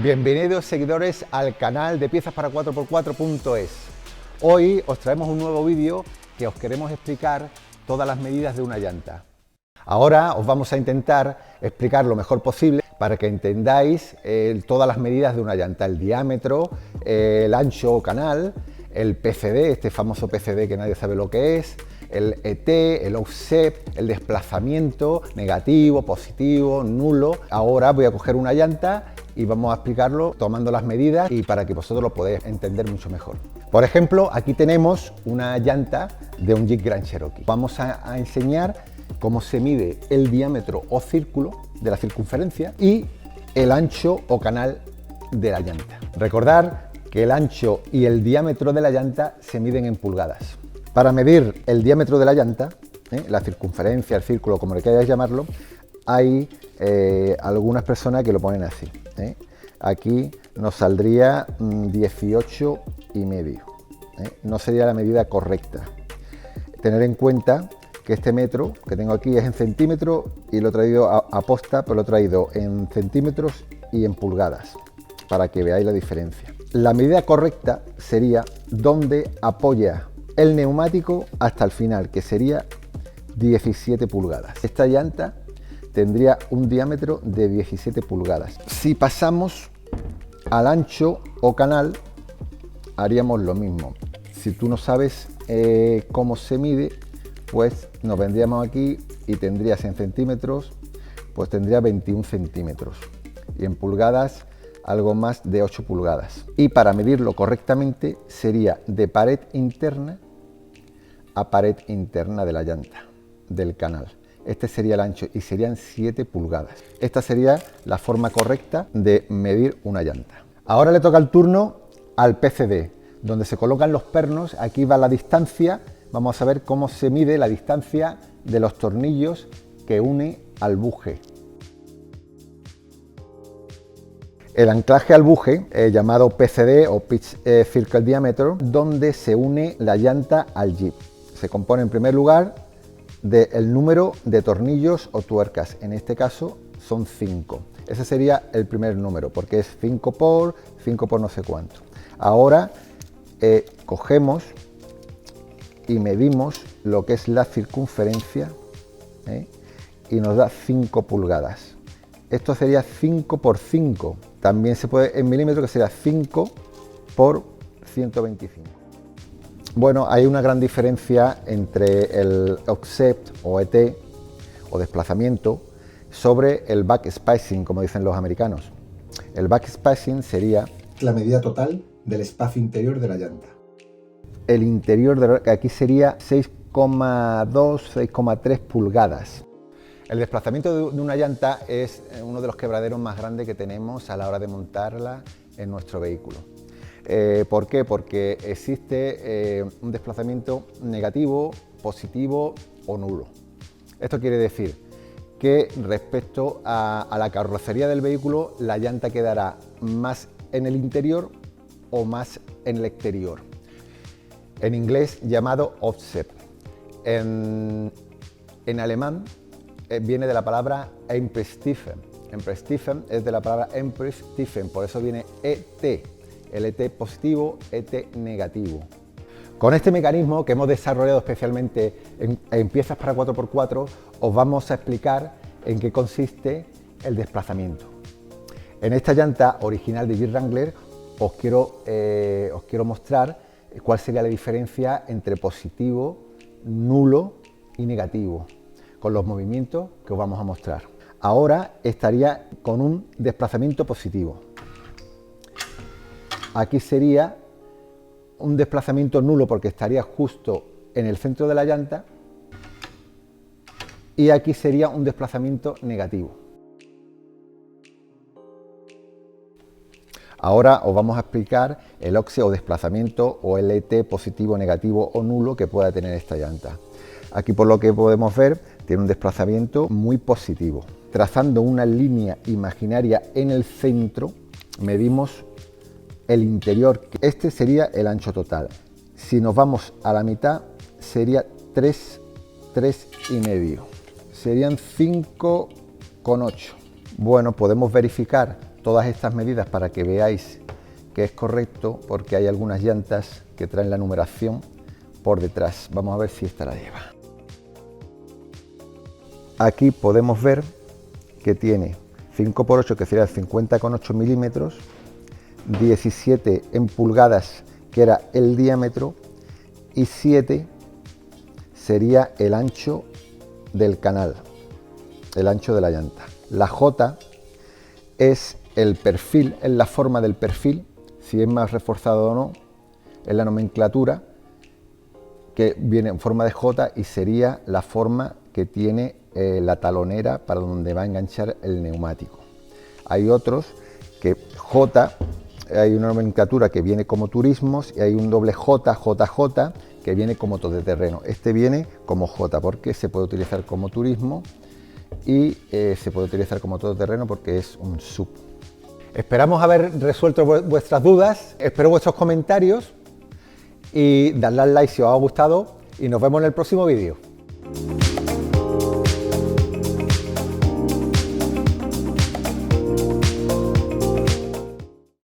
Bienvenidos seguidores al canal de piezas para 4x4.es. Hoy os traemos un nuevo vídeo que os queremos explicar todas las medidas de una llanta. Ahora os vamos a intentar explicar lo mejor posible para que entendáis todas las medidas de una llanta, el diámetro, el ancho o canal, el PCD, este famoso PCD que nadie sabe lo que es, el ET, el offset, el desplazamiento, negativo, positivo, nulo. Ahora voy a coger una llanta y vamos a explicarlo tomando las medidas y para que vosotros lo podáis entender mucho mejor. Por ejemplo, aquí tenemos una llanta de un Jeep Grand Cherokee. Vamos a enseñar cómo se mide el diámetro o círculo de la circunferencia y el ancho o canal de la llanta. Recordar que el ancho y el diámetro de la llanta se miden en pulgadas. Para medir el diámetro de la llanta, la circunferencia, el círculo, como le queráis llamarlo, hay algunas personas que lo ponen así. Aquí nos saldría 18,5. No sería la medida correcta. Tener en cuenta que este metro que tengo aquí es en centímetros y lo he traído a posta, pero lo he traído en centímetros y en pulgadas, para que veáis la diferencia. La medida correcta sería donde apoya el neumático hasta el final, que sería 17 pulgadas. Esta llanta tendría un diámetro de 17 pulgadas. Si pasamos al ancho o canal, haríamos lo mismo. Si tú no sabes cómo se mide, pues nos vendríamos aquí y tendrías en centímetros, pues tendría 21 centímetros y en pulgadas algo más de 8 pulgadas. Y para medirlo correctamente sería de pared interna a pared interna de la llanta, del canal. Este sería el ancho y serían 7 pulgadas. Esta sería la forma correcta de medir una llanta. Ahora le toca el turno al PCD, donde se colocan los pernos. Aquí va la distancia. Vamos a ver cómo se mide la distancia de los tornillos que une al buje. El anclaje al buje, llamado PCD o Pitch Circle Diameter, donde se une la llanta al Jeep. Se compone en primer lugar del número de tornillos o tuercas. En este caso son 5. Ese sería el primer número, porque es 5 por no sé cuánto. Ahora cogemos y medimos lo que es la circunferencia y nos da 5 pulgadas. Esto sería 5 por 5. También se puede en milímetros, que sería 5 por 125. Bueno, hay una gran diferencia entre el offset o ET o desplazamiento sobre el backspacing, como dicen los americanos. El backspacing sería la medida total del espacio interior de la llanta. El interior de aquí sería 6,2, 6,3 pulgadas. El desplazamiento de una llanta es uno de los quebraderos más grandes que tenemos a la hora de montarla en nuestro vehículo. ¿Por qué? Porque existe un desplazamiento negativo, positivo o nulo. Esto quiere decir que respecto a la carrocería del vehículo, la llanta quedará más en el interior o más en el exterior. En inglés llamado offset. En alemán viene de la palabra Einprägstiefen. Einprägstiefen es de la palabra Einprägstiefen, por eso viene ET. El ET positivo, ET negativo. Con este mecanismo que hemos desarrollado especialmente en piezas para 4x4, os vamos a explicar en qué consiste el desplazamiento. En esta llanta original de Jeep Wrangler os quiero mostrar cuál sería la diferencia entre positivo, nulo y negativo, con los movimientos que os vamos a mostrar. Ahora estaría con un desplazamiento positivo. Aquí sería un desplazamiento nulo porque estaría justo en el centro de la llanta y aquí sería un desplazamiento negativo. Ahora os vamos a explicar el offset o desplazamiento o el ET positivo, negativo o nulo que pueda tener esta llanta. Aquí, por lo que podemos ver, tiene un desplazamiento muy positivo. Trazando una línea imaginaria en el centro, medimos el interior. Este sería el ancho total. Si nos vamos a la mitad, sería 3,5. Serían 5,8. Bueno, podemos verificar todas estas medidas para que veáis que es correcto, porque hay algunas llantas que traen la numeración por detrás. Vamos a ver si esta la lleva. Aquí podemos ver que tiene 5×8, que sería 50,8 milímetros, 17 en pulgadas, que era el diámetro, y 7 sería el ancho del canal, el ancho de la llanta. La J es el perfil, es la forma del perfil, si es más reforzado o no, es la nomenclatura que viene en forma de J y sería la forma que tiene la talonera para donde va a enganchar el neumático. Hay otros que J, hay una nomenclatura que viene como turismos y hay un doble J, JJ, que viene como todoterreno. Este viene como J porque se puede utilizar como turismo y se puede utilizar como todoterreno porque es un SUV. Esperamos haber resuelto vuestras dudas, espero vuestros comentarios y dadle al like si os ha gustado y nos vemos en el próximo vídeo.